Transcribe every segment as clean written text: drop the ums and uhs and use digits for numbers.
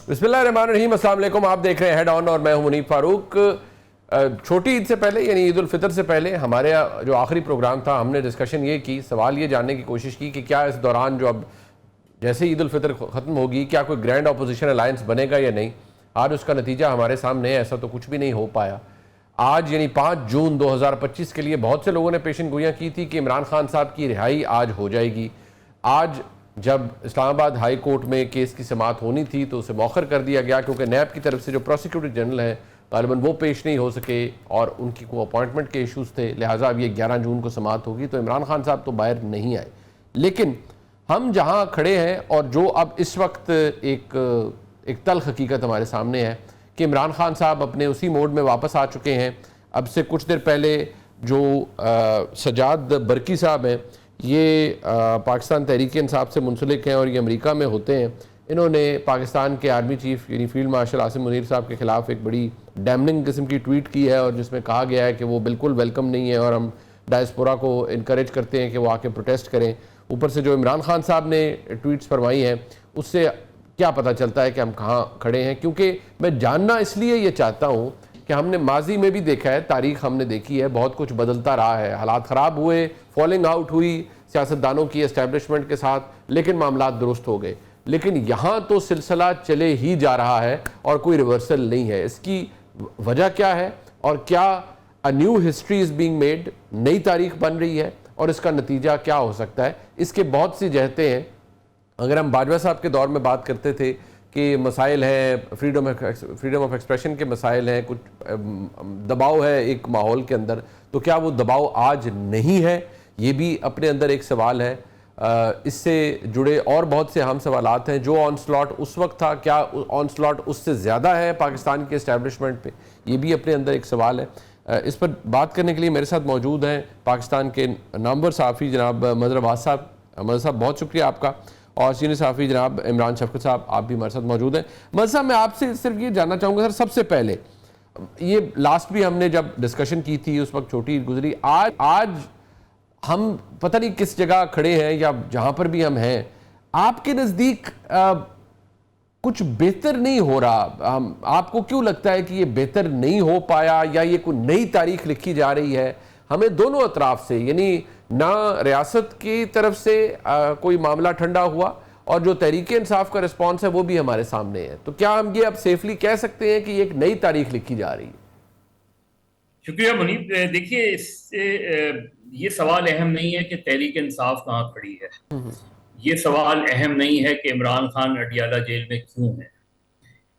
بسم اللہ الرحمن الرحیم، السلام علیکم. آپ دیکھ رہے ہیں ہیڈ آن اور میں ہوں منیب فاروق. چھوٹی عید سے پہلے یعنی عید الفطر سے پہلے ہمارے جو آخری پروگرام تھا ہم نے ڈسکشن یہ کی، سوال یہ جاننے کی کوشش کی کہ کیا اس دوران جو اب جیسے عید الفطر ختم ہوگی کیا کوئی گرینڈ اپوزیشن الائنس بنے گا یا نہیں. آج اس کا نتیجہ ہمارے سامنے ہے، ایسا تو کچھ بھی نہیں ہو پایا. آج یعنی 5 جون 2025 کے لیے بہت سے لوگوں نے پیشن گوئیاں کی تھی کہ عمران خان صاحب کی رہائی آج ہو جائے گی. آج جب اسلام آباد ہائی کورٹ میں کیس کی سماعت ہونی تھی تو اسے مؤخر کر دیا گیا کیونکہ نیب کی طرف سے جو پروسیکیوٹر جنرل ہیں غالباً وہ پیش نہیں ہو سکے اور ان کی کوئی اپوائنٹمنٹ کے ایشوز تھے، لہٰذا اب یہ 11 جون کو سماعت ہوگی تو عمران خان صاحب تو باہر نہیں آئے. لیکن ہم جہاں کھڑے ہیں اور جو اب اس وقت ایک تلخ حقیقت ہمارے سامنے ہے کہ عمران خان صاحب اپنے اسی موڈ میں واپس آ چکے ہیں. اب سے کچھ دیر پہلے جو سجاد برقی صاحب ہیں، یہ پاکستان تحریک انصاف سے منسلک ہیں اور یہ امریکہ میں ہوتے ہیں. انہوں نے پاکستان کے آرمی چیف یعنی فیلڈ مارشل عاصم منیر صاحب کے خلاف ایک بڑی ڈیمننگ قسم کی ٹویٹ کی ہے اور جس میں کہا گیا ہے کہ وہ بالکل ویلکم نہیں ہے اور ہم ڈائسپورا کو انکریج کرتے ہیں کہ وہ آ کے پروٹیسٹ کریں. اوپر سے جو عمران خان صاحب نے ٹویٹس فرمائی ہیں اس سے کیا پتہ چلتا ہے کہ ہم کہاں کھڑے ہیں. کیونکہ میں جاننا اس لیے یہ چاہتا ہوں کہ ہم نے ماضی میں بھی دیکھا ہے، تاریخ ہم نے دیکھی ہے، بہت کچھ بدلتا رہا ہے، حالات خراب ہوئے، فالنگ آؤٹ ہوئی سیاستدانوں کی اسٹیبلشمنٹ کے ساتھ، لیکن معاملات درست ہو گئے. لیکن یہاں تو سلسلہ چلے ہی جا رہا ہے اور کوئی ریورسل نہیں ہے. اس کی وجہ کیا ہے اور کیا a new history is being made، نئی تاریخ بن رہی ہے اور اس کا نتیجہ کیا ہو سکتا ہے؟ اس کے بہت سی جہتیں ہیں. اگر ہم باجوہ صاحب کے دور میں بات کرتے تھے کہ مسائل ہیں، فریڈم آف ایکسپریشن کے مسائل ہیں، کچھ دباؤ ہے ایک ماحول کے اندر، تو کیا وہ دباؤ آج نہیں ہے؟ یہ بھی اپنے اندر ایک سوال ہے. اس سے جڑے اور بہت سے اہم سوالات ہیں. جو آن سلاٹ اس وقت تھا کیا آن سلاٹ اس سے زیادہ ہے پاکستان کے اسٹیبلشمنٹ پہ؟ یہ بھی اپنے اندر ایک سوال ہے. اس پر بات کرنے کے لیے میرے ساتھ موجود ہیں پاکستان کے نامور صحافی جناب مظہر عباس صاحب. مظہر صاحب بہت شکریہ آپ کا. اور سینئر صحافی جناب عمران شفقت صاحب، آپ بھی ہمارے ساتھ موجود ہیں. مظہر صاحب میں آپ سے صرف یہ جاننا چاہوں گا، سر سب سے پہلے یہ لاسٹ بھی ہم نے جب ڈسکشن کی تھی اس وقت چھوٹی عید گزری، آج ہم پتہ نہیں کس جگہ کھڑے ہیں یا جہاں پر بھی ہم ہیں، آپ کے نزدیک کچھ بہتر نہیں ہو رہا. آپ کو کیوں لگتا ہے کہ یہ بہتر نہیں ہو پایا یا یہ کوئی نئی تاریخ لکھی جا رہی ہے؟ ہمیں دونوں اطراف سے یعنی نہ ریاست کی طرف سے کوئی معاملہ ٹھنڈا ہوا اور جو تحریک انصاف کا رسپانس ہے وہ بھی ہمارے سامنے ہے. تو کیا ہم یہ اب سیفلی کہہ سکتے ہیں کہ یہ ایک نئی تاریخ لکھی جا رہی ہے؟ شکریہ منیب. دیکھیے اس سے یہ سوال اہم نہیں ہے کہ تحریک انصاف کہاں کھڑی ہے، یہ سوال اہم نہیں ہے کہ عمران خان اڈیالہ جیل میں کیوں ہے.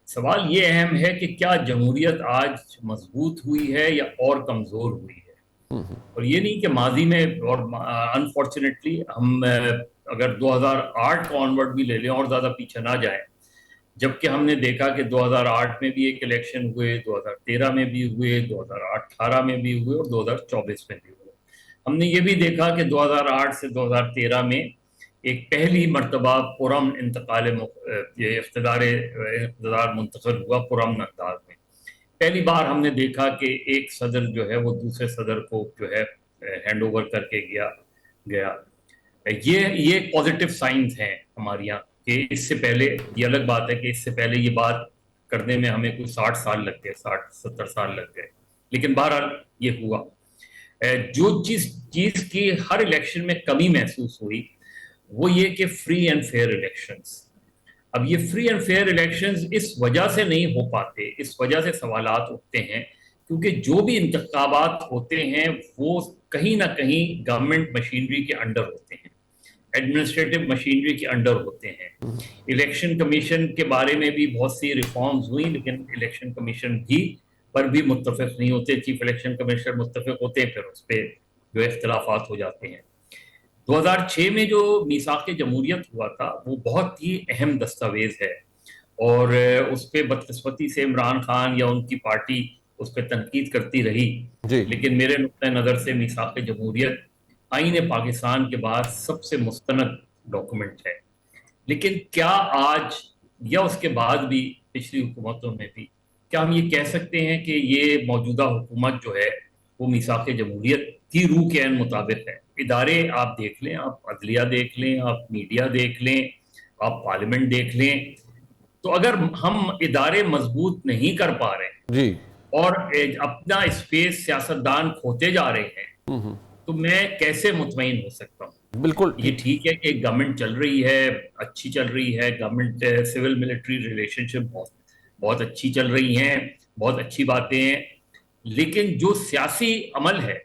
سوال یہ اہم ہے کہ کیا جمہوریت آج مضبوط ہوئی ہے یا اور کمزور ہوئی ہے. اور یہ نہیں کہ ماضی میں، اور انفارچونیٹلی ہم اگر 2008 کا آنورڈ بھی لے لیں اور زیادہ پیچھے نہ جائیں، جبکہ ہم نے دیکھا کہ 2008 میں بھی ایک الیکشن ہوئے، 2013 میں بھی ہوئے، 2018 میں بھی ہوئے اور 2024 میں بھی ہوئے. ہم نے یہ بھی دیکھا کہ 2008 سے 2013 میں ایک پہلی مرتبہ پرامن انتقال اقتدار منتقل ہوا پرامن انداز میں. پہلی بار ہم نے دیکھا کہ ایک صدر جو ہے وہ دوسرے صدر کو جو ہے ہینڈ اوور کر کے گیا. یہ پازیٹیو سائنز ہیں ہمارے یہاں. کہ اس سے پہلے یہ الگ بات ہے کہ اس سے پہلے یہ بات کرنے میں ہمیں کوئی 60 سال لگ گئے، 60-70 سال لگ گئے، لیکن بہرحال یہ ہوا. جو چیز کی ہر الیکشن میں کمی محسوس ہوئی وہ یہ کہ فری اینڈ فیئر الیکشنز. اب یہ فری اینڈ فیئر الیکشنز اس وجہ سے نہیں ہو پاتے، اس وجہ سے سوالات اٹھتے ہیں کیونکہ جو بھی انتخابات ہوتے ہیں وہ کہیں نہ کہیں گورنمنٹ مشینری کے انڈر ہوتے ہیں، ایڈمنسٹریٹو مشینری کے انڈر ہوتے ہیں. الیکشن کمیشن کے بارے میں بھی بہت سی ریفارمز ہوئی لیکن الیکشن کمیشن پر بھی متفق نہیں ہوتے. چیف الیکشن کمشنر متفق ہوتے ہیں، پھر اس پہ جو اختلافات ہو جاتے ہیں. 2006 میں جو میثاق جمہوریت ہوا تھا وہ بہت ہی اہم دستاویز ہے اور اس پہ بدقسمتی سے عمران خان یا ان کی پارٹی اس پہ تنقید کرتی رہی. لیکن میرے نقطۂ نظر سے میثاق جمہوریت آئین پاکستان کے بعد سب سے مستند ڈاکومنٹ ہے. لیکن کیا آج یا اس کے بعد بھی پچھلی حکومتوں میں بھی کیا ہم یہ کہہ سکتے ہیں کہ یہ موجودہ حکومت جو ہے وہ میثاق جمہوریت کی روح کے عین مطابق ہے؟ ادارے آپ دیکھ لیں، آپ عدلیہ دیکھ لیں، آپ میڈیا دیکھ لیں، آپ پارلیمنٹ دیکھ لیں، تو اگر ہم ادارے مضبوط نہیں کر پا رہے ہیں جی اور اپنا اسپیس سیاستدان کھوتے جا رہے ہیں تو میں کیسے مطمئن ہو سکتا ہوں؟ بالکل یہ ٹھیک ہے کہ گورنمنٹ چل رہی ہے، اچھی چل رہی ہے، گورنمنٹ سول ملٹری ریلیشن شپ بہت اچھی چل رہی ہیں، بہت اچھی باتیں ہیں، لیکن جو سیاسی عمل ہے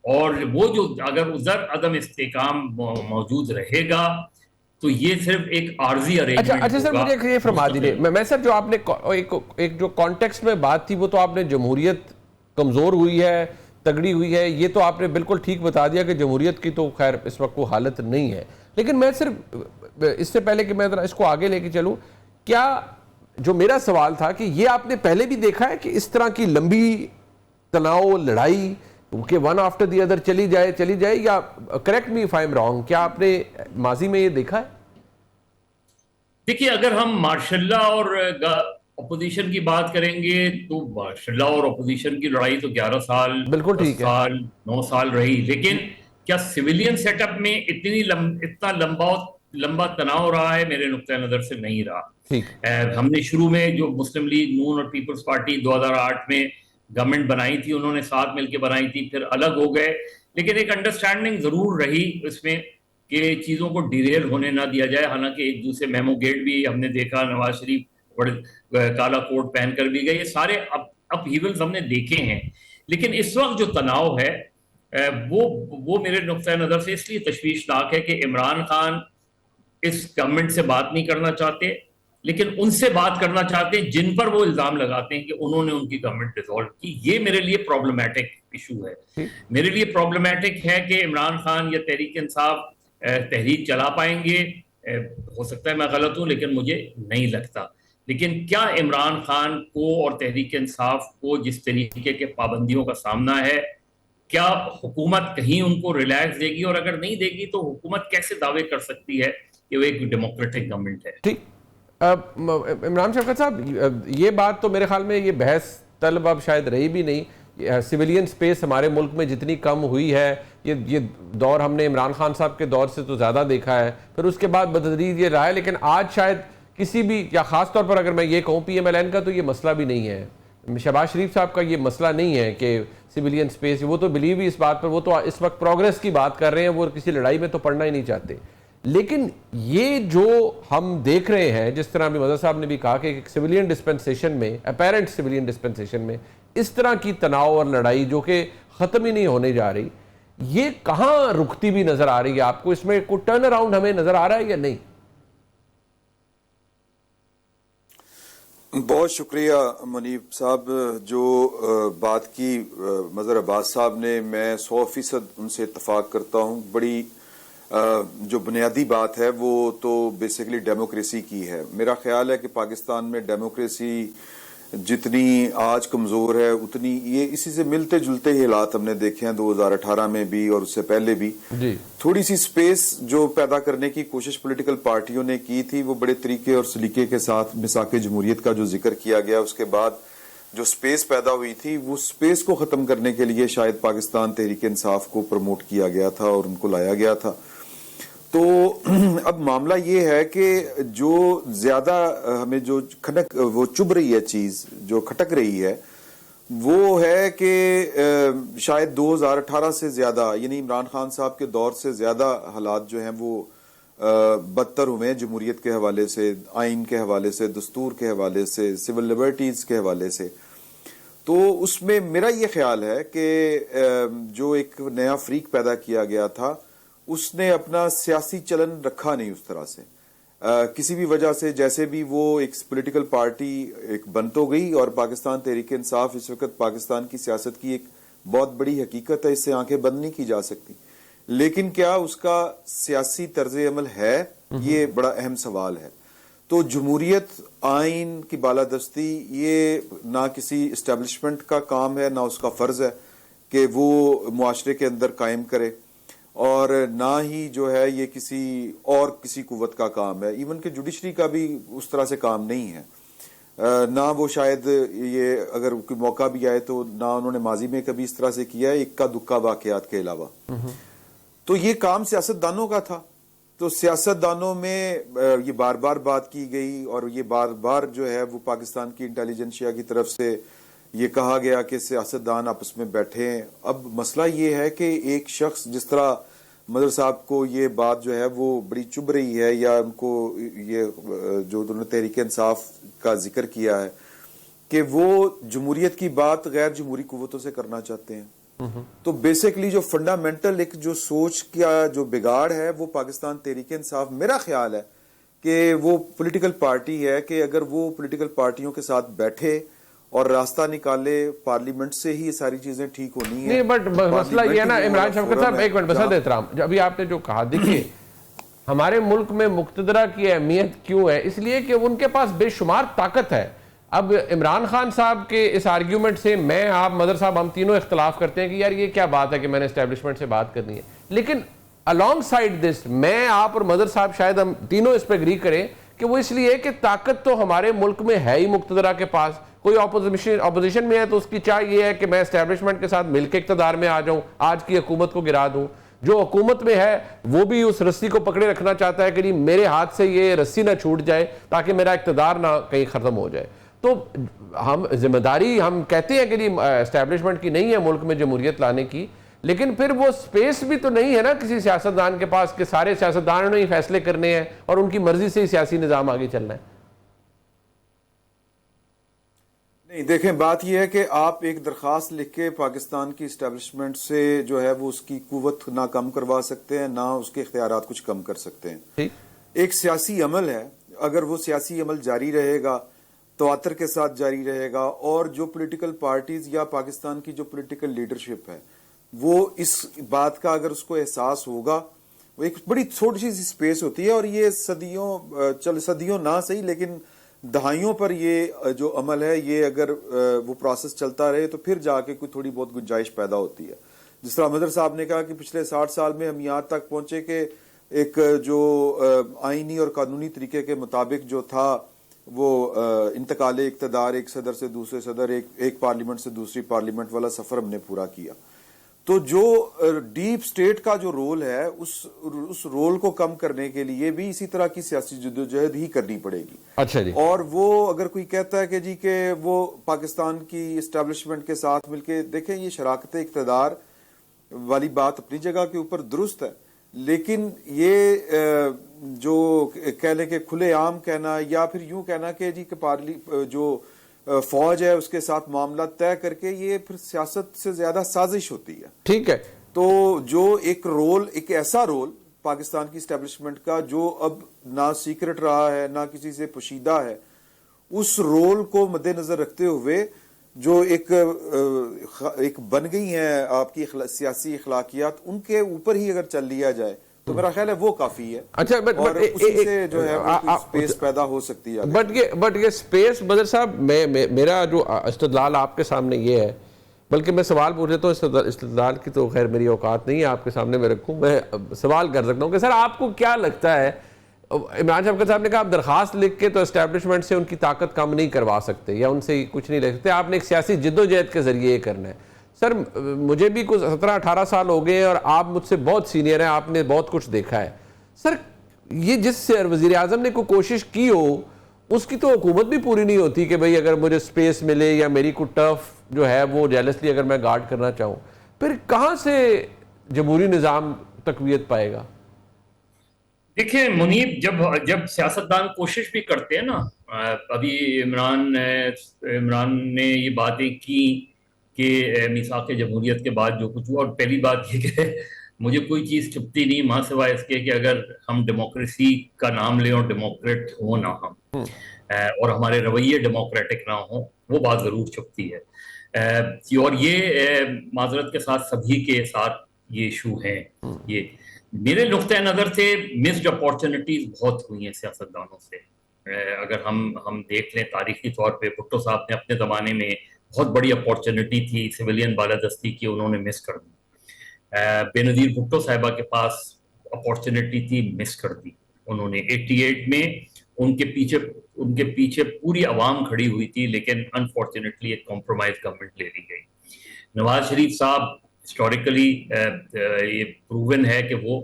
اور وہ جو اگر ادھر عدم استحکام موجود رہے گا تو یہ صرف ایک عارضی ارینجمنٹ اچھا سر، ہوگا۔ مجھے یہ فرما دیجیے، میں سر جو آپ نے ایک جو کانٹیکسٹ میں بات تھی وہ تو آپ نے جمہوریت کمزور ہوئی ہے، تگڑی ہوئی ہے، یہ تو آپ نے بالکل ٹھیک بتا دیا کہ جمہوریت کی تو خیر اس وقت وہ حالت نہیں ہے، لیکن میں صرف اس سے پہلے کہ میں ذرا اس کو آگے لے کے چلوں، کیا جو میرا سوال تھا کہ یہ آپ نے پہلے بھی دیکھا ہے کہ اس طرح کی لمبی تناؤ لڑائی کہ ون آفٹر دی ادر چلی جائے، یا correct me if I am wrong, کیا آپ نے ماضی میں یہ دیکھا ہے؟ دیکھیے، اگر ہم مارشل لا اور اپوزیشن کی بات کریں گے تو مارشل لا اور اپوزیشن کی لڑائی تو 11 سال، بالکل 10 ٹھیک ہے، سال، 9 سال رہی، لیکن کیا سویلین سیٹ اپ میں اتنا لمبا تناؤ رہا ہے؟ میرے نقطۂ نظر سے نہیں ٹھیک رہا۔ ہم نے شروع میں جو مسلم لیگ نون اور پیپلز پارٹی 2008 میں گورنمنٹ بنائی تھی، انہوں نے ساتھ مل کے بنائی تھی، پھر الگ ہو گئے، لیکن ایک انڈرسٹینڈنگ ضرور رہی اس میں کہ چیزوں کو ڈیریل ہونے نہ دیا جائے، حالانکہ ایک دوسرے میمو گیٹ بھی ہم نے دیکھا، نواز شریف بڑے کالا کوٹ پہن کر بھی گئے، یہ سارے اپ ہیولز ہم نے دیکھے ہیں، لیکن اس وقت جو تناؤ ہے وہ میرے نقطۂ نظر سے اس لیے تشویشناک ہے کہ عمران خان اس گورنمنٹ سے بات نہیں کرنا چاہتے، لیکن ان سے بات کرنا چاہتے ہیں جن پر وہ الزام لگاتے ہیں کہ انہوں نے ان کی گورنمنٹ ڈیزالو کی۔ یہ میرے لیے پرابلمٹک ایشو ہے۔ ٹھیک میرے لیے پرابلمٹک ہے کہ عمران خان یا تحریک انصاف تحریک چلا پائیں گے، ہو سکتا ہے میں غلط ہوں لیکن مجھے نہیں لگتا، لیکن کیا عمران خان کو اور تحریک انصاف کو جس طریقے کے پابندیوں کا سامنا ہے، کیا حکومت کہیں ان کو ریلیکس دے گی؟ اور اگر نہیں دے گی تو حکومت کیسے دعوے کر سکتی ہے کہ وہ ایک ڈیموکریٹک گورنمنٹ ہے؟ ٹھیک۔ عمران شوکت صاحب، یہ بات تو میرے خیال میں یہ بحث طلب اب شاید رہی بھی نہیں، سویلین سپیس ہمارے ملک میں جتنی کم ہوئی ہے، یہ دور ہم نے عمران خان صاحب کے دور سے تو زیادہ دیکھا ہے، پھر اس کے بعد بتدریج یہ رہا ہے، لیکن آج شاید کسی بھی، یا خاص طور پر اگر میں یہ کہوں پی ایم ایل این کا، تو یہ مسئلہ بھی نہیں ہے، شہباز شریف صاحب کا یہ مسئلہ نہیں ہے کہ سویلین سپیس، وہ تو بلیو ہی اس بات پر، وہ تو اس وقت پروگریس کی بات کر رہے ہیں، وہ کسی لڑائی میں تو پڑنا ہی نہیں چاہتے، لیکن یہ جو ہم دیکھ رہے ہیں، جس طرح ابھی مظہر صاحب نے بھی کہا کہ ایک سویلین ڈسپنسیشن میں، اپیرنٹ سویلین ڈسپنسیشن میں اس طرح کی تناؤ اور لڑائی جو کہ ختم ہی نہیں ہونے جا رہی، یہ کہاں رکتی بھی نظر آ رہی ہے آپ کو؟ اس میں کوئی ٹرن اراؤنڈ ہمیں نظر آ رہا ہے یا نہیں؟ بہت شکریہ منیب صاحب، جو بات کی مظہر عباس صاحب نے، میں 100% ان سے اتفاق کرتا ہوں۔ بڑی جو بنیادی بات ہے وہ تو بیسیکلی ڈیموکریسی کی ہے۔ میرا خیال ہے کہ پاکستان میں ڈیموکریسی جتنی آج کمزور ہے اتنی یہ اسی سے ملتے جلتے ہی حالات ہم نے دیکھے ہیں 2018 میں بھی اور اس سے پہلے بھی۔ تھوڑی سی سپیس جو پیدا کرنے کی کوشش پولیٹیکل پارٹیوں نے کی تھی وہ بڑے طریقے اور سلیقے کے ساتھ میثاق جمہوریت کا جو ذکر کیا گیا، اس کے بعد جو سپیس پیدا ہوئی تھی وہ سپیس کو ختم کرنے کے لیے شاید پاکستان تحریک انصاف کو پروموٹ کیا گیا تھا اور ان کو لایا گیا تھا۔ تو اب معاملہ یہ ہے کہ جو زیادہ ہمیں جو کھٹک وہ چبھ رہی ہے، چیز جو کھٹک رہی ہے وہ ہے کہ شاید 2018 سے زیادہ، یعنی عمران خان صاحب کے دور سے زیادہ حالات جو ہیں وہ بدتر ہوئے ہیں، جمہوریت کے حوالے سے، آئین کے حوالے سے، دستور کے حوالے سے، سول لبرٹیز کے حوالے سے۔ تو اس میں میرا یہ خیال ہے کہ جو ایک نیا فریق پیدا کیا گیا تھا اس نے اپنا سیاسی چلن رکھا نہیں اس طرح سے، کسی بھی وجہ سے، جیسے بھی وہ ایک پولیٹیکل پارٹی ایک بن تو گئی، اور پاکستان تحریک انصاف اس وقت پاکستان کی سیاست کی ایک بہت بڑی حقیقت ہے، اس سے آنکھیں بند نہیں کی جا سکتی، لیکن کیا اس کا سیاسی طرز عمل ہے؟ یہ بڑا اہم سوال ہے۔ تو جمہوریت، آئین کی بالادستی، یہ نہ کسی اسٹیبلشمنٹ کا کام ہے، نہ اس کا فرض ہے کہ وہ معاشرے کے اندر قائم کرے، اور نہ ہی جو ہے یہ کسی قوت کا کام ہے، ایون کہ جوڈیشری کا بھی اس طرح سے کام نہیں ہے، نہ وہ شاید یہ اگر کوئی موقع بھی آئے تو نہ انہوں نے ماضی میں کبھی اس طرح سے کیا ہے، اکا دکا واقعات کے علاوہ۔ تو یہ کام سیاستدانوں کا تھا، تو سیاستدانوں میں یہ بار بار بات کی گئی اور یہ بار بار جو ہے وہ پاکستان کی انٹیلیجنسیا کی طرف سے یہ کہا گیا کہ سیاستدان آپس میں بیٹھیں. اب مسئلہ یہ ہے کہ ایک شخص جس طرح مظہر صاحب کو یہ بات جو ہے وہ بڑی چبھ رہی ہے یا ان کو یہ جو انہوں نے تحریک انصاف کا ذکر کیا ہے کہ وہ جمہوریت کی بات غیر جمہوری قوتوں سے کرنا چاہتے ہیں. تو بیسیکلی جو فنڈامنٹل ایک جو سوچ کا جو بگاڑ ہے وہ پاکستان تحریک انصاف میرا خیال ہے کہ وہ پولیٹیکل پارٹی ہے کہ اگر وہ پولیٹیکل پارٹیوں کے ساتھ بیٹھے اور راستہ نکالے پارلیمنٹ سے ہی یہ ساری چیزیں ٹھیک ہونی ہیں. نہیں بٹ مسئلہ یہ ہے نا عمران شوکت صاحب ایک منٹ بس احترام ابھی آپ نے جو کہا دیکھیے ہمارے ملک میں مقتدرہ کی اہمیت کیوں ہے اس لیے کہ ان کے پاس بے شمار طاقت ہے. اب عمران خان صاحب کے اس آرگیومنٹ سے میں آپ مظہر صاحب ہم تینوں اختلاف کرتے ہیں کہ یار یہ کیا بات ہے کہ میں نے اسٹیبلشمنٹ سے بات کرنی ہے لیکن along side this میں آپ اور مظہر صاحب شاید ہم تینوں اس پہ اگری کریں کہ وہ اس لیے کہ طاقت تو ہمارے ملک میں ہے ہی مقتدرہ کے پاس. کوئی اپوزیشن میں ہے تو اس کی چاہ یہ ہے کہ میں اسٹیبلشمنٹ کے ساتھ مل کے اقتدار میں آ جاؤں آج کی حکومت کو گرا دوں. جو حکومت میں ہے وہ بھی اس رسی کو پکڑے رکھنا چاہتا ہے کہ نہیں میرے ہاتھ سے یہ رسی نہ چھوٹ جائے تاکہ میرا اقتدار نہ کہیں ختم ہو جائے. تو ہم ذمہ داری ہم کہتے ہیں کہ نہیں اسٹیبلشمنٹ کی نہیں ہے ملک میں جمہوریت لانے کی لیکن پھر وہ سپیس بھی تو نہیں ہے نا کسی سیاستدان کے پاس کہ سارے سیاستدانوں نے ہی فیصلے کرنے ہیں اور ان کی مرضی سے ہی سیاسی نظام آگے چلنا ہے. نہیں دیکھیں بات یہ ہے کہ آپ ایک درخواست لکھ کے پاکستان کی اسٹیبلشمنٹ سے جو ہے وہ اس کی قوت نہ کم کروا سکتے ہیں نہ اس کے اختیارات کچھ کم کر سکتے ہیں. ایک سیاسی عمل ہے اگر وہ سیاسی عمل جاری رہے گا تواتر کے ساتھ جاری رہے گا اور جو پولیٹیکل پارٹیز یا پاکستان کی جو پولیٹیکل لیڈرشپ ہے وہ اس بات کا اگر اس کو احساس ہوگا وہ ایک بڑی چھوٹی سی سپیس ہوتی ہے اور یہ صدیوں نہ صحیح لیکن دہائیوں پر یہ جو عمل ہے یہ اگر وہ پروسیس چلتا رہے تو پھر جا کے کوئی تھوڑی بہت گنجائش پیدا ہوتی ہے. جس طرح مظہر صاحب نے کہا کہ پچھلے 60 سال میں ہم یہاں تک پہنچے کہ ایک جو آئینی اور قانونی طریقے کے مطابق جو تھا وہ انتقال اقتدار ایک صدر سے دوسرے صدر ایک پارلیمنٹ سے دوسری پارلیمنٹ والا سفر ہم نے پورا کیا. تو جو ڈیپ سٹیٹ کا جو رول ہے اس رول کو کم کرنے کے لیے بھی اسی طرح کی سیاسی جدوجہد ہی کرنی پڑے گی. اچھا جی. اور وہ اگر کوئی کہتا ہے کہ جی کہ وہ پاکستان کی اسٹیبلشمنٹ کے ساتھ مل کے دیکھیں یہ شراکت اقتدار والی بات اپنی جگہ کے اوپر درست ہے لیکن یہ جو کہنے کے کھلے عام کہنا یا پھر یوں کہنا کہ جی کہ جو فوج ہے اس کے ساتھ معاملہ طے کر کے یہ پھر سیاست سے زیادہ سازش ہوتی ہے. ٹھیک ہے. تو جو ایک ایسا رول پاکستان کی اسٹیبلشمنٹ کا جو اب نہ سیکرٹ رہا ہے نہ کسی سے پوشیدہ ہے اس رول کو مد نظر رکھتے ہوئے جو ایک بن گئی ہیں آپ کی سیاسی اخلاقیات ان کے اوپر ہی اگر چل لیا جائے تو میرا خیال ہے وہ کافی ہے. اچھا اور اسی سے جو ہے سپیس پیدا ہو سکتی ہے. بٹ یہ سپیس مظہر صاحب میرا جو استدلال آپ کے سامنے یہ ہے بلکہ میں سوال پوچھ لیتا ہوں استدلال کی تو خیر میری اوقات نہیں ہے آپ کے سامنے میں رکھوں میں سوال کر سکتا ہوں کہ سر آپ کو کیا لگتا ہے عمران شوکت صاحب نے کہا آپ درخواست لکھ کے تو اسٹیبلشمنٹ سے ان کی طاقت کم نہیں کروا سکتے یا ان سے کچھ نہیں لے سکتے آپ نے ایک سیاسی جدوجہد کے ذریعے یہ کرنا ہے. سر مجھے بھی کچھ 17-18 سال ہو گئے ہیں اور آپ مجھ سے بہت سینئر ہیں آپ نے بہت کچھ دیکھا ہے. سر یہ جس سے وزیر اعظم نے کوئی کوشش کی ہو اس کی تو حکومت بھی پوری نہیں ہوتی کہ بھئی اگر مجھے سپیس ملے یا میری کوئی ٹرف جو ہے وہ جیلسلی اگر میں گارڈ کرنا چاہوں پھر کہاں سے جمہوری نظام تقویت پائے گا. دیکھیں منیب جب سیاستدان کوشش بھی کرتے ہیں نا ابھی عمران نے یہ باتیں کی کہ میثاق جمہوریت کے بعد جو کچھ ہوا اور پہلی بات یہ کہ مجھے کوئی چیز چھپتی نہیں ماں سوائے اس کے کہ اگر ہم ڈیموکریسی کا نام لیں اور ڈیموکریٹ ہوں نہ ہم اور ہمارے رویے ڈیموکریٹک نہ ہوں وہ بات ضرور چھپتی ہے اور یہ معذرت کے ساتھ سبھی کے ساتھ یہ ایشو ہیں. یہ میرے نقطۂ نظر سے مسڈ اپارچونٹیز بہت ہوئی ہیں سیاستدانوں سے. اگر ہم دیکھ لیں تاریخی طور پہ بھٹو صاحب نے اپنے زمانے میں بہت بڑی اپارچونٹی تھی سویلین بالادستی کی انہوں نے مس کر دی. بے نظیر بھٹو صاحبہ کے پاس اپارچونٹی تھی مس کر دی انہوں نے. 88 میں ان کے پیچھے پوری عوام کھڑی ہوئی تھی لیکن انفارچونیٹلی ایک کمپرومائز گورنمنٹ لے لی گئی. نواز شریف صاحب ہسٹوریکلی یہ پروون ہے کہ وہ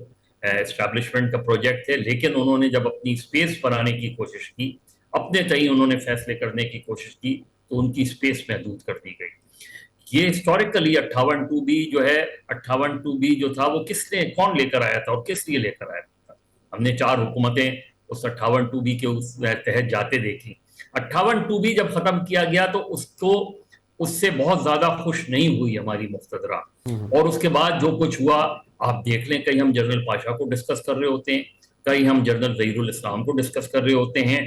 اسٹیبلشمنٹ کا پروجیکٹ تھے، لیکن انہوں نے جب اپنی اسپیس بنانے کی کوشش کی، اپنے تئیں انہوں نے فیصلے کرنے کی کوشش کی، تو ان کی اسپیس محدود کر دی گئی۔ یہ ہسٹوریکلی 58(2)B جو ہے، 58(2)B جو تھا وہ کون لے کر آیا تھا اور کس لیے لے کر آیا تھا؟ ہم نے 4 حکومتیں اس 58(2)B کے تحت جاتے دیکھی۔ 58(2)B جب ختم کیا گیا تو اس سے بہت زیادہ خوش نہیں ہوئی ہماری مقتدرہ، اور اس کے بعد جو کچھ ہوا آپ دیکھ لیں، کہیں ہم جنرل پاشا کو ڈسکس کر رہے ہوتے ہیں، کہیں ہم جنرل ظہیر الاسلام کو ڈسکس کر رہے ہوتے ہیں،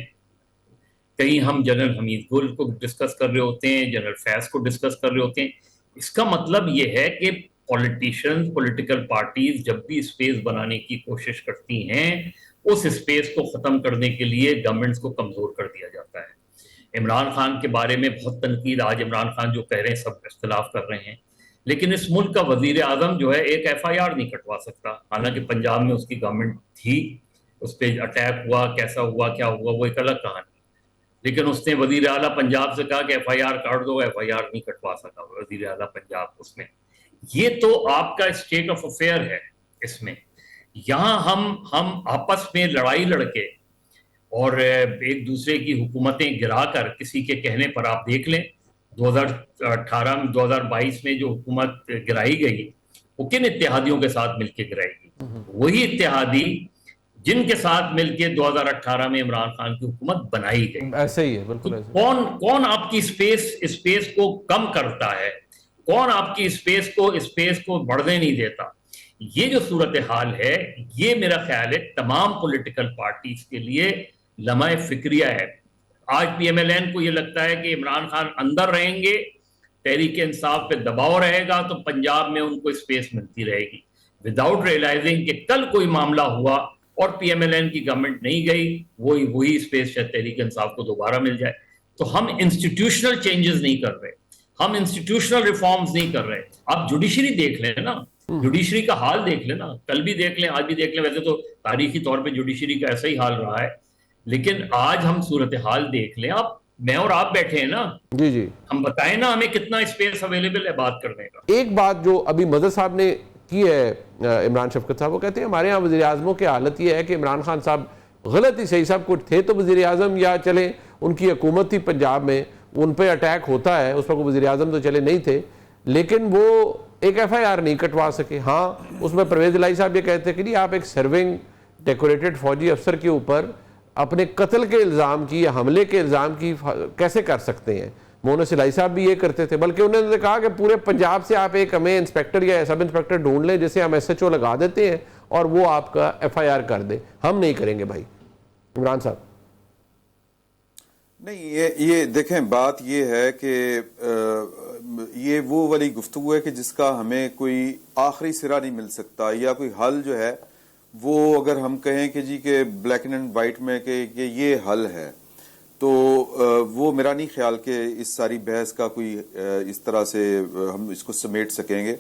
کہیں ہم جنرل حمید گل کو ڈسکس کر رہے ہوتے ہیں، جنرل فیض کو ڈسکس کر رہے ہوتے ہیں۔ اس کا مطلب یہ ہے کہ پولیٹیشنز، پولیٹیکل پارٹیز جب بھی اسپیس بنانے کی کوشش کرتی ہیں، اس اسپیس کو ختم کرنے کے لیے گورنمنٹس کو کمزور کر دیا جاتا ہے۔ عمران خان کے بارے میں بہت تنقید، آج عمران خان جو کہہ رہے ہیں سب اختلاف کر رہے ہیں، لیکن اس ملک کا وزیر اعظم جو ہے ایک FIR نہیں کٹوا سکتا، حالانکہ پنجاب میں اس کی گورنمنٹ تھی، اس پہ اٹیک ہوا، کیسا ہوا، کیا ہوا، وہ ایک الگ کہانی، لیکن اس نے وزیر اعلیٰ پنجاب سے کہا کہ FIR کاٹ دو، FIR نہیں کٹوا سکا وزیر اعلیٰ پنجاب اس میں۔ یہ تو آپ کا اسٹیٹ آف افیئر ہے۔ اس میں یہاں ہم آپس میں لڑائی لڑ کے اور ایک دوسرے کی حکومتیں گرا کر، کسی کے کہنے پر آپ دیکھ لیں 2022 میں جو حکومت گرائی گئی وہ کن اتحادیوں کے ساتھ مل کے گرائی گئی؟ وہی اتحادی جن کے ساتھ مل کے 2018 میں عمران خان کی حکومت بنائی گئی۔ ایسے ہی ہے، بالکل ایسے۔ کون آپ کی اسپیس کو کم کرتا ہے؟ کون آپ کی اسپیس کو بڑھنے نہیں دیتا؟ یہ جو صورتحال ہے، یہ میرا خیال ہے تمام پولیٹیکل پارٹیز کے لیے لمحہ فکریہ ہے۔ آج PMLN کو یہ لگتا ہے کہ عمران خان اندر رہیں گے، تحریک انصاف پہ دباؤ رہے گا تو پنجاب میں ان کو اسپیس ملتی رہے گی، وداؤٹ ریئلائزنگ کہ کل کوئی معاملہ ہوا اور PMLN کی گورنمنٹ نہیں گئی، وہی اسپیس شاید تحریک انصاف کو دوبارہ مل جائے۔ تو ہم انسٹیٹیوشنل چینجز نہیں کر رہے، ہم انسٹیٹیوشنل ریفارمز نہیں کر رہے۔ آپ جوڈیشری دیکھ لیں نا، جوڈیشری کا حال دیکھ لیں نا، کل بھی دیکھ لیں، آج بھی دیکھ لیں۔ ویسے تو تاریخی طور پہ جوڈیشری کا ایسا ہی حال رہا ہے، لیکن آج ہم صورتحال دیکھ لیں۔ میں اور آپ بیٹھے ہیں نا، جی ہم بتائیں نا ہمیں کتنا اسپیس اویلیبل ہے بات کرنے کا۔ ایک بات جو ابھی مدر صاحب نے کی ہے، عمران شفقت صاحب، وہ کہتے ہیں ہمارے ہاں وزیر اعظموں کی حالت یہ ہے کہ عمران خان صاحب غلط ہی صحیح صاحب کچھ تھے تو وزیر اعظم، یا چلیں ان کی حکومت تھی پنجاب میں، ان پہ اٹیک ہوتا ہے، اس پر کوئی وزیر اعظم تو چلے نہیں تھے، لیکن وہ ایک FIR نہیں کٹوا سکے۔ ہاں اس میں پرویز الہی صاحب یہ کہتے ہیں کہ آپ ایک سرونگ ڈیکوریٹڈ فوجی افسر کے اوپر اپنے قتل کے الزام کی یا حملے کے الزام کی کیسے کر سکتے ہیں؟ مونس الہی صاحب بھی یہ کرتے تھے، بلکہ انہوں نے کہا کہ پورے پنجاب سے آپ ایک ہمیں انسپیکٹر یا سب انسپیکٹر ڈھونڈ لیں جسے ہم SHO لگا دیتے ہیں اور وہ آپ کا FIR کر دے، ہم نہیں کریں گے بھائی۔ عمران صاحب نہیں، یہ دیکھیں بات یہ ہے کہ یہ وہ والی گفتگو ہے کہ جس کا ہمیں کوئی آخری سرا نہیں مل سکتا، یا کوئی حل جو ہے وہ اگر ہم کہیں کہ جی کہ بلیک اینڈ وائٹ میں کہ یہ حل ہے، تو وہ میرا نہیں خیال کہ اس ساری بحث کا کوئی اس طرح سے ہم اس کو سمیٹ سکیں گے۔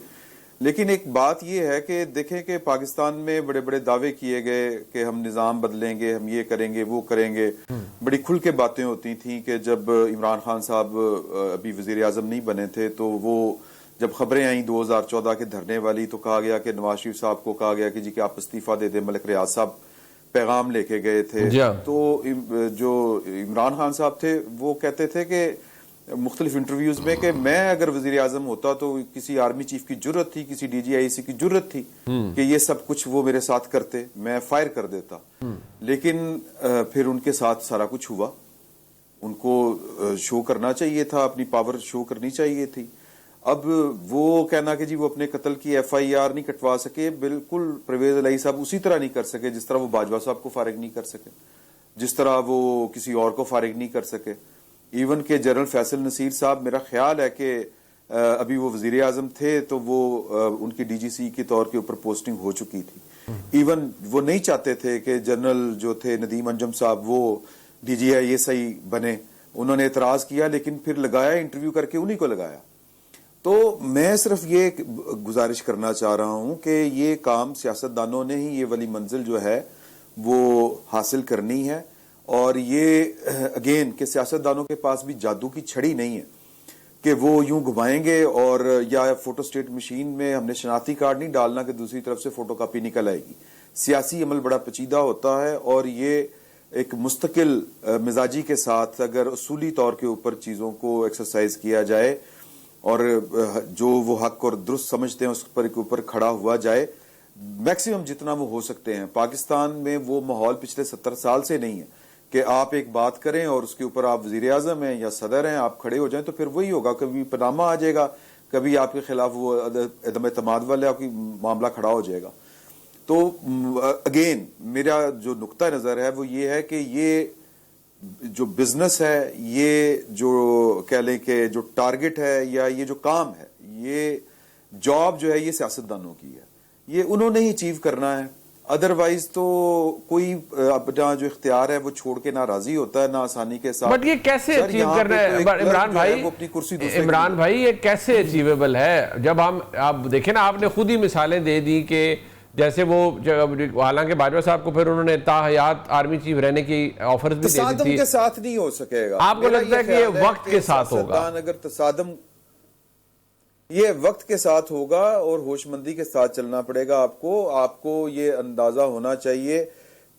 لیکن ایک بات یہ ہے کہ دیکھیں کہ پاکستان میں بڑے بڑے دعوے کیے گئے کہ ہم نظام بدلیں گے، ہم یہ کریں گے، وہ کریں گے، بڑی کھل کے باتیں ہوتی تھیں کہ جب عمران خان صاحب ابھی وزیر اعظم نہیں بنے تھے تو وہ جب خبریں آئیں 2014 کے دھرنے والی تو کہا گیا کہ نواز شریف صاحب کو کہا گیا کہ جی کہ آپ استعفیٰ دے دیں، ملک ریاض صاحب پیغام لے کے گئے تھے۔ تو جو عمران خان صاحب تھے وہ کہتے تھے کہ مختلف انٹرویوز میں کہ میں اگر وزیر اعظم ہوتا تو کسی آرمی چیف کی جرت تھی، کسی DGIC کی جرت تھی کہ یہ سب کچھ وہ میرے ساتھ کرتے، میں فائر کر دیتا۔ لیکن پھر ان کے ساتھ سارا کچھ ہوا، ان کو شو کرنا چاہیے تھا، اپنی پاور شو کرنی چاہیے تھی۔ اب وہ کہنا کہ جی وہ اپنے قتل کی FIR نہیں کٹوا سکے، بالکل پرویز الہی صاحب اسی طرح نہیں کر سکے جس طرح وہ باجوہ صاحب کو فارغ نہیں کر سکے، جس طرح وہ کسی اور کو فارغ نہیں کر سکے۔ ایون کہ جنرل فیصل نصیر صاحب، میرا خیال ہے کہ ابھی وہ وزیر اعظم تھے تو وہ ان کی DGC کے طور کے اوپر پوسٹنگ ہو چکی تھی۔ ایون وہ نہیں چاہتے تھے کہ جنرل جو تھے ندیم انجم صاحب وہ DGISI بنے، انہوں نے اعتراض کیا لیکن پھر لگایا، انٹرویو کر کے انہی کو لگایا۔ تو میں صرف یہ گزارش کرنا چاہ رہا ہوں کہ یہ کام سیاستدانوں نے ہی یہ والی منزل جو ہے وہ حاصل کرنی ہے، اور یہ اگین کہ سیاستدانوں کے پاس بھی جادو کی چھڑی نہیں ہے کہ وہ یوں گھمائیں گے اور یا فوٹو سٹیٹ مشین میں ہم نے شناختی کارڈ نہیں ڈالنا کہ دوسری طرف سے فوٹو کاپی نکل آئے گی۔ سیاسی عمل بڑا پیچیدہ ہوتا ہے اور یہ ایک مستقل مزاجی کے ساتھ اگر اصولی طور کے اوپر چیزوں کو ایکسرسائز کیا جائے اور جو وہ حق اور درست سمجھتے ہیں اس پر کے اوپر کھڑا ہوا جائے میکسیمم جتنا وہ ہو سکتے ہیں. پاکستان میں وہ ماحول پچھلے 70 سال سے نہیں ہے کہ آپ ایک بات کریں اور اس کے اوپر آپ وزیر اعظم ہیں یا صدر ہیں آپ کھڑے ہو جائیں تو پھر وہی ہوگا, کبھی پنامہ آ جائے گا, کبھی آپ کے خلاف وہ عدم اعتماد والے آپ کی معاملہ کھڑا ہو جائے گا. تو اگین میرا جو نقطہ نظر ہے وہ یہ ہے کہ یہ جو بزنس ہے, یہ جو کہہ لیں کہ جو ٹارگٹ ہے یا یہ جو کام ہے, یہ جاب جو ہے یہ سیاستدانوں کی ہے, یہ انہوں نے ہی اچیو کرنا ہے. ادروائز تو کوئی اپنا جو اختیار ہے وہ چھوڑ کے نہ راضی ہوتا ہے نہ آسانی کے ساتھ. بٹ یہ کیسے اچیو کرنا ہے عمران بھائی, یہ کیسے اچیویبل ہے جب ہم آپ دیکھیں نا, آپ نے خود ہی مثالیں دے دی کہ جیسے وہ حالانکہ باجوہ صاحب کو پھر انہوں نے تا حیات آرمی چیف رہنے کی آفرز بھی دے دی تھی. تصادم کے ساتھ نہیں ہو سکے گا. آپ کو لگتا ہے کہ یہ وقت کے ساتھ ہوگا؟ اگر تصادم یہ وقت کے ساتھ ہوگا اور ہوش مندی کے ساتھ چلنا پڑے گا. آپ کو یہ اندازہ ہونا چاہیے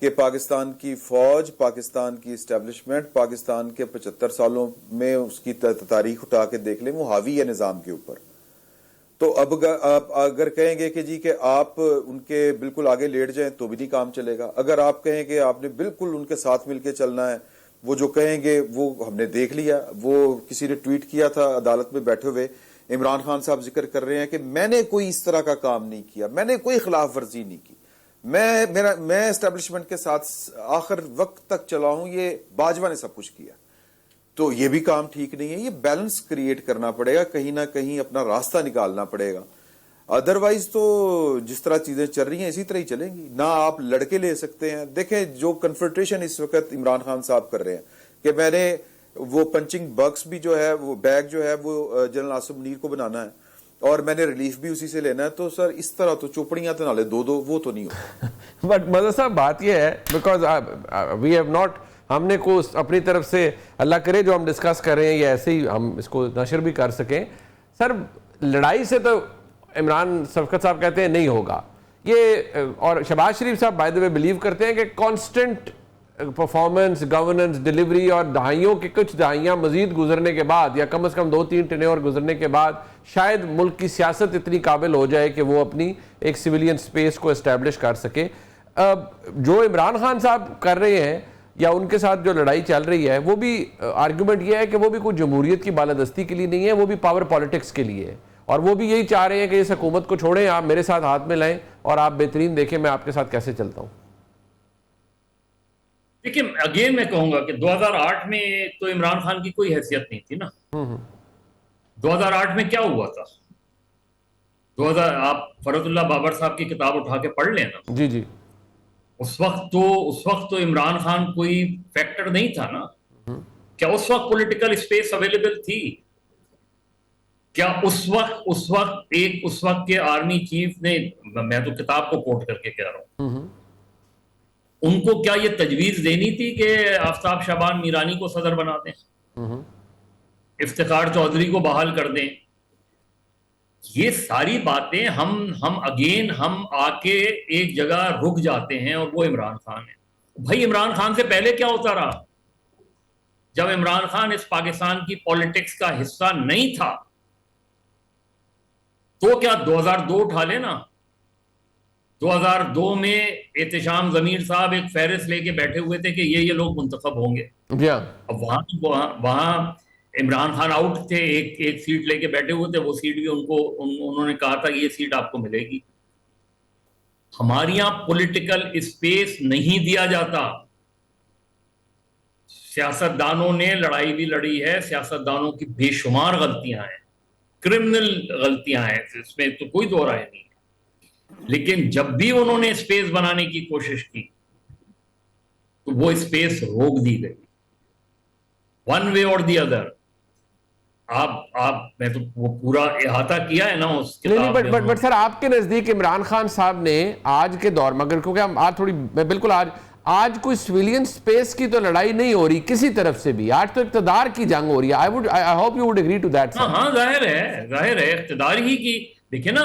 کہ پاکستان کی فوج, پاکستان کی اسٹیبلشمنٹ, پاکستان کے 75 سالوں میں اس کی تاریخ اٹھا کے دیکھ لیں, وہ حاوی ہے نظام کے اوپر. تو اب آپ اگر کہیں گے کہ جی کہ آپ ان کے بالکل آگے لیٹ جائیں تو بھی نہیں کام چلے گا. اگر آپ کہیں کہ آپ نے بالکل ان کے ساتھ مل کے چلنا ہے, وہ جو کہیں گے وہ ہم نے دیکھ لیا. وہ کسی نے ٹویٹ کیا تھا عدالت میں بیٹھے ہوئے, عمران خان صاحب ذکر کر رہے ہیں کہ میں نے کوئی اس طرح کا کام نہیں کیا, میں نے کوئی خلاف ورزی نہیں کی, میں اسٹیبلشمنٹ کے ساتھ آخر وقت تک چلا ہوں, یہ باجوہ نے سب کچھ کیا. تو یہ بھی کام ٹھیک نہیں ہے. یہ بیلنس کریٹ کرنا پڑے گا, کہیں نہ کہیں اپنا راستہ نکالنا پڑے گا. ادروائز تو جس طرح چیزیں چل رہی ہیں اسی طرح ہی چلیں گی. نہ آپ لڑکے لے سکتے ہیں. دیکھیں جو کنفرنٹریشن اس وقت عمران خان صاحب کر رہے ہیں کہ میں نے وہ پنچنگ باکس بھی جو ہے, وہ بیگ جو ہے وہ جنرل آصف منیر کو بنانا ہے اور میں نے ریلیف بھی اسی سے لینا ہے, تو سر اس طرح تو چوپڑیاں تو نالے دو وہ تو نہیں ہوتا. بٹ مزہ صاحب بات یہ ہے بیکاز وی ہیو ناٹ, ہم نے کو اپنی طرف سے اللہ کرے جو ہم ڈسکس کر رہے ہیں یا ایسے ہی ہم اس کو نشر بھی کر سکیں. سر لڑائی سے تو عمران شفقت صاحب کہتے ہیں نہیں ہوگا یہ, اور شہباز شریف صاحب بائی دی وے بلیو کرتے ہیں کہ کانسٹنٹ پرفارمنس, گورننس, ڈیلیوری اور دہائیوں کے کچھ دہائیاں مزید گزرنے کے بعد یا کم از کم 2-3 ٹینیور گزرنے کے بعد شاید ملک کی سیاست اتنی قابل ہو جائے کہ وہ اپنی ایک سویلین سپیس کو اسٹیبلش کر سکے. جو عمران خان صاحب کر رہے ہیں یا ان کے ساتھ جو لڑائی چل رہی ہے وہ بھی آرگومنٹ یہ ہے کہ وہ بھی کوئی جمہوریت کی بالادستی کے لیے نہیں ہے, وہ بھی پاور پالیٹکس کے لیے ہے, اور وہ بھی یہی چاہ رہے ہیں کہ اس حکومت کو چھوڑیں, آپ میرے ساتھ ہاتھ میں لائیں اور آپ بہترین دیکھیں میں آپ کے ساتھ کیسے چلتا ہوں. دیکھیں اگین میں کہوں گا کہ 2008 میں تو عمران خان کی کوئی حیثیت نہیں تھی نا. 2008 میں کیا ہوا تھا, آپ فرد اللہ بابر صاحب کی کتاب اٹھا کے پڑھ لیں نا. جی جی, اس وقت تو عمران خان کوئی فیکٹر نہیں تھا نا. کیا اس وقت پولیٹیکل اسپیس اویلیبل تھی؟ کیا اس وقت کے آرمی چیف نے, میں تو کتاب کو کوٹ کر کے کہہ رہا ہوں, ان کو کیا یہ تجویز دینی تھی کہ آفتاب شعبان میرانی کو صدر بنا دیں, افتخار چودھری کو بحال کر دیں؟ یہ ساری باتیں ہم آ کے ایک جگہ رک جاتے ہیں اور وہ عمران خان ہے. بھائی عمران خان سے پہلے کیا ہوتا رہا؟ جب عمران خان اس پاکستان کی پالیٹکس کا حصہ نہیں تھا تو کیا 2002 اٹھا لینا. 2002 میں احتشام ضمیر صاحب ایک فہرست لے کے بیٹھے ہوئے تھے کہ یہ لوگ منتخب ہوں گے. اب وہاں عمران خان آؤٹ تھے, ایک سیٹ لے کے بیٹھے ہوئے تھے, وہ سیٹ بھی انہوں نے کہا تھا کہ یہ سیٹ آپ کو ملے گی. ہمارے یہاں پولیٹیکل اسپیس نہیں دیا جاتا. سیاستدانوں نے لڑائی بھی لڑی ہے, سیاستدانوں کی بے شمار غلطیاں ہیں, کرمنل غلطیاں ہیں, اس میں تو کوئی دو رائے نہیں. لیکن جب بھی انہوں نے اسپیس بنانے کی کوشش کی تو وہ اسپیس روک دی گئی, ون وے اور دی ادر. میں تو وہ پورا احاطہ کیا ہے نا اس کتاب میں. بٹ سر آپ کے نزدیک عمران خان صاحب نے آج کے دور میں, اگر کیونکہ ہم آج تھوڑی میں بالکل آج کوئی سویلین سپیس کی تو لڑائی نہیں ہو رہی کسی طرف سے بھی, آج تو اقتدار کی جنگ ہو رہی ہے. I hope you would agree to that. ہاں ظاہر ہے اقتدار ہی کی. دیکھیں نا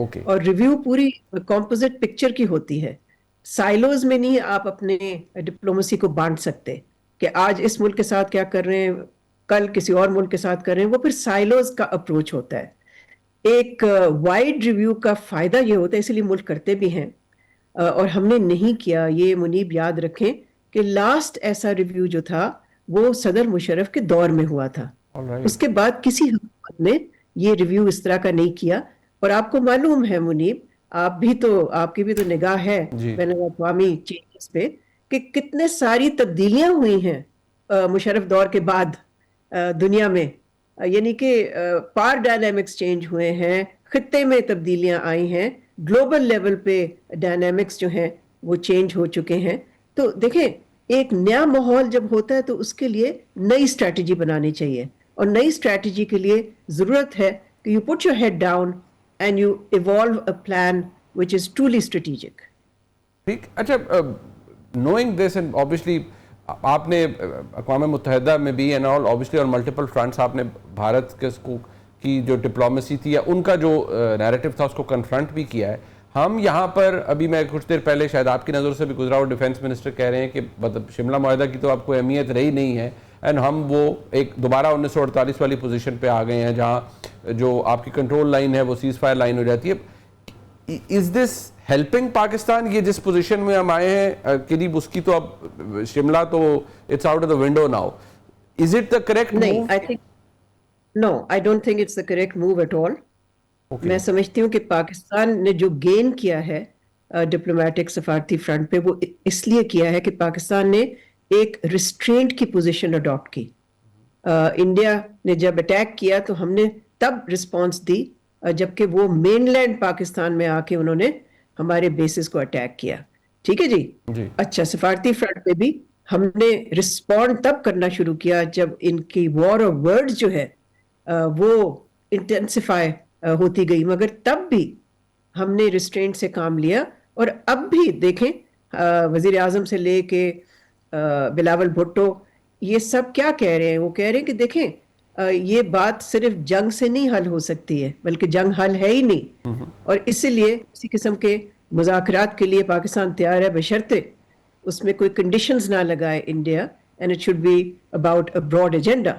Okay. اور ریویو پوری کمپوزٹ پکچر کی ہوتی ہے. سائلوز میں نہیں آپ اپنے ڈپلومیسی کو بانٹ سکتے کہ آج اس ملک کے ساتھ کیا کر رہے ہیں, کل کسی اور ملک کے ساتھ کر رہے ہیں. وہ پھر سائلوز کا اپروچ ہوتا ہے. ایک وائڈ ریویو کا فائدہ یہ ہوتا ہے, اسی لیے ملک کرتے بھی ہیں اور ہم نے نہیں کیا. یہ منیب یاد رکھیں کہ لاسٹ ایسا ریویو جو تھا وہ صدر مشرف کے دور میں ہوا تھا. اس کے بعد کسی حکومت نے یہ ریویو اس طرح کا نہیں کیا. اور آپ کو معلوم ہے منیب, آپ کی بھی تو نگاہ ہے بین الاقوامی چینجز پہ کہ کتنے ساری تبدیلیاں ہوئی ہیں مشرف دور کے بعد دنیا میں. یعنی کہ پار ڈائنامکس چینج ہوئے ہیں, خطے میں تبدیلیاں آئی ہیں, گلوبل لیول پہ ڈائنامکس جو ہیں وہ چینج ہو چکے ہیں. تو دیکھیں ایک نیا ماحول جب ہوتا ہے تو اس کے لیے نئی اسٹریٹجی بنانی چاہیے, اور نئی اسٹریٹجی کے لیے ضرورت ہے کہ you put your head down and you evaluate a plan which is truly strategic. ٹھیک. اچھا, نوئنگ دس اینڈ obviously آپ نے اقوام متحدہ میں بھی اینڈ آل obviously اور ملٹیپل فرنٹس آپ نے بھارت کی جو ڈپلومیسی تھی یا ان کا جو نیریٹو تھا اس کو کنفرنٹ بھی کیا ہے. ہم یہاں پر ابھی میں کچھ دیر پہلے شاید آپ کی نظر سے بھی گزرا, اور ڈیفینس منسٹر کہہ رہے ہیں کہ مطلب شملہ معاہدہ کی تو آپ کو اہمیت رہی نہیں ہے, اینڈ ہم وہ ایک دوبارہ 1948 والی پوزیشن پہ آ گئے ہیں جہاں جو آپ کی کنٹرول لائن ہے وہ سیز فائر لائن ہو جاتی ہے. از دس ہیلپنگ پاکستان, یہ جس پوزیشن میں ہم آئے ہیں قریب اس کی تو اب شملہ تو it's out of the window now, is it the correct move? No, I don't think it's the correct move at all. میں سمجھتی ہوں کہ پاکستان نے جو گین کیا ہے ڈپلومیٹک سفارتی فرنٹ پہ وہ اس لیے کیا ہے کہ پاکستان نے ایک ریسٹرینٹ کی پوزیشن اڈاپٹ کی. انڈیا نے جب اٹیک کیا تو ہم نے تب رسپانس دی جبکہ وہ مین لینڈ پاکستان میں آ کے انہوں نے ہمارے بیسز کو اٹیک کیا. ٹھیک ہے جی. اچھا, سفارتی فرنٹ پہ بھی ہم نے رسپونڈ تب کرنا شروع کیا جب ان کی وار آف ورڈز جو ہے وہ انٹینسیفائی ہوتی گئی, مگر تب بھی ہم نے ریسٹرینٹ سے کام لیا. اور اب بھی دیکھیں وزیر اعظم سے لے کے بلاول بھٹو یہ سب کیا کہہ رہے ہیں, وہ کہہ رہے ہیں کہ دیکھیں یہ بات صرف جنگ سے نہیں حل ہو سکتی ہے بلکہ جنگ حل ہے ہی نہیں, اور اسی لیے اسی قسم کے مذاکرات کے لیے پاکستان تیار ہے بشرطے اس میں کوئی کنڈیشنز نہ لگائے India, and it should be about a broad agenda.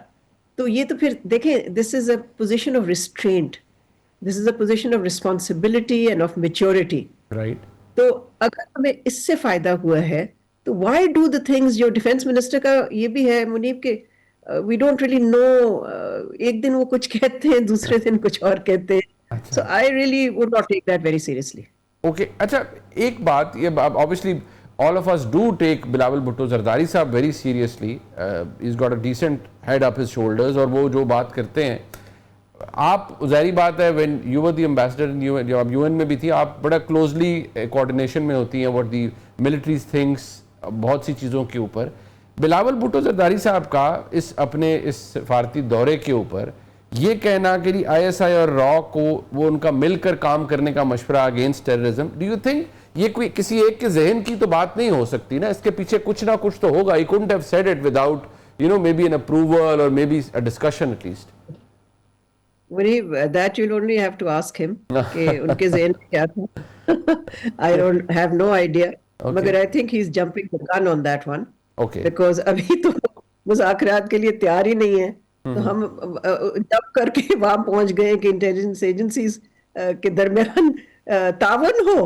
تو یہ تو پھر دیکھیں this is a position of restraint, this is a position of responsibility and of maturity. Right. تو اگر ہمیں اس سے فائدہ ہوا ہے تو وائی ڈو دا تھنگز. جو ڈیفینس منسٹر کا یہ بھی ہے منیب کہ وی ڈونٹ ریئلی نو, ایک دن وہ کچھ کہتے ہیں دوسرے دن کچھ اور کہتے ہیں. So I really would not take that very seriously. Okay. اچھا, ایک بات یہ obviously all of us do take Bilawal Bhutto Zardari صاحب very seriously. He's got a decent head up his shoulders, اور وہ جو بات کرتے ہیں آپ ظاہری بات ہے when you were the ambassador جب آپ UN میں بھی تھی آپ بڑا کلوزلی کوارڈینیشن میں ہوتی ہیں what the military thinks بہت سی چیزوں کے اوپر. بلاول بھٹو زرداری صاحب کا اپنے اس سفارتی دورے کے اوپر یہ کہنا کہ ISI اور را کو وہ ان کا مل کر کام کرنے کا مشورہ against terrorism, do you think یہ کوئی کسی ایک کے ذہن کی تو بات نہیں ہو سکتی نا, اس کے پیچھے کچھ نہ کچھ تو ہوگا. He couldn't have said it without maybe an approval or maybe a discussion at least. That you'll only have to ask him کہ ان کے ذہن میں کیا تھا. I don't have no idea. مگر I think he's jumping the gun on that one. Okay. Because ابھی تو مذاکرات کے لیے تیار ہی نہیں ہے. تو ہم جب کر کے وہاں پہنچ گئے کہ انٹیلیجنس ایجنسیز کے درمیان تعاون ہو.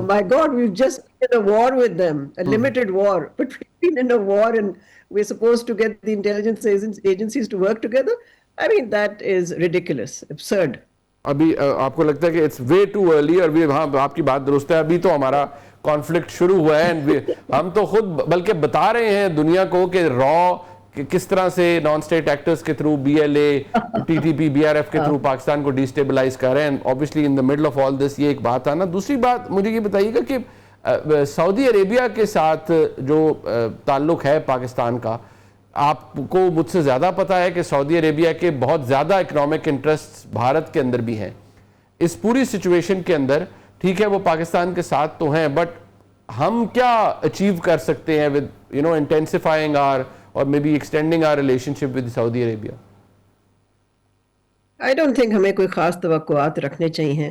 My God, we've just been in a war with them, a limited war, but we've been in a war and we're supposed to get the intelligence agencies to work together. I mean, that is ridiculous, absurd. ابھی آپ کو لگتا ہے کہ it's way too early, اور ہاں آپ کی بات درست ہے, ابھی تو ہمارا کانفلکٹ شروع ہوا ہے. ہم تو خود بلکہ بتا رہے ہیں دنیا کو کہ را کس طرح سے نان اسٹیٹ ایکٹرز کے تھرو BLA, TTP, BRF کے تھرو پاکستان کو ڈیسٹیبلائز کر رہے ہیں. obviously in the middle of all this یہ ایک بات آنا. دوسری بات مجھے یہ بتائیے گا کہ سعودی عربیہ کے ساتھ جو تعلق ہے پاکستان کا, آپ کو مجھ سے زیادہ پتا ہے کہ سعودی عربیہ کے بہت زیادہ اکنامک انٹرسٹ بھارت کے اندر بھی ہیں. اس پوری سچویشن کے اندر ٹھیک ہے وہ پاکستان کے ساتھ تو ہیں, بٹ ہم کیا اچیو کر سکتے ہیں with intensifying our or maybe extending our relationship with Saudi Arabia? I don't think ہمیں کوئی خاص توقعات رکھنے چاہیے.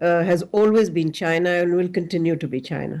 has always been China and will continue to be China.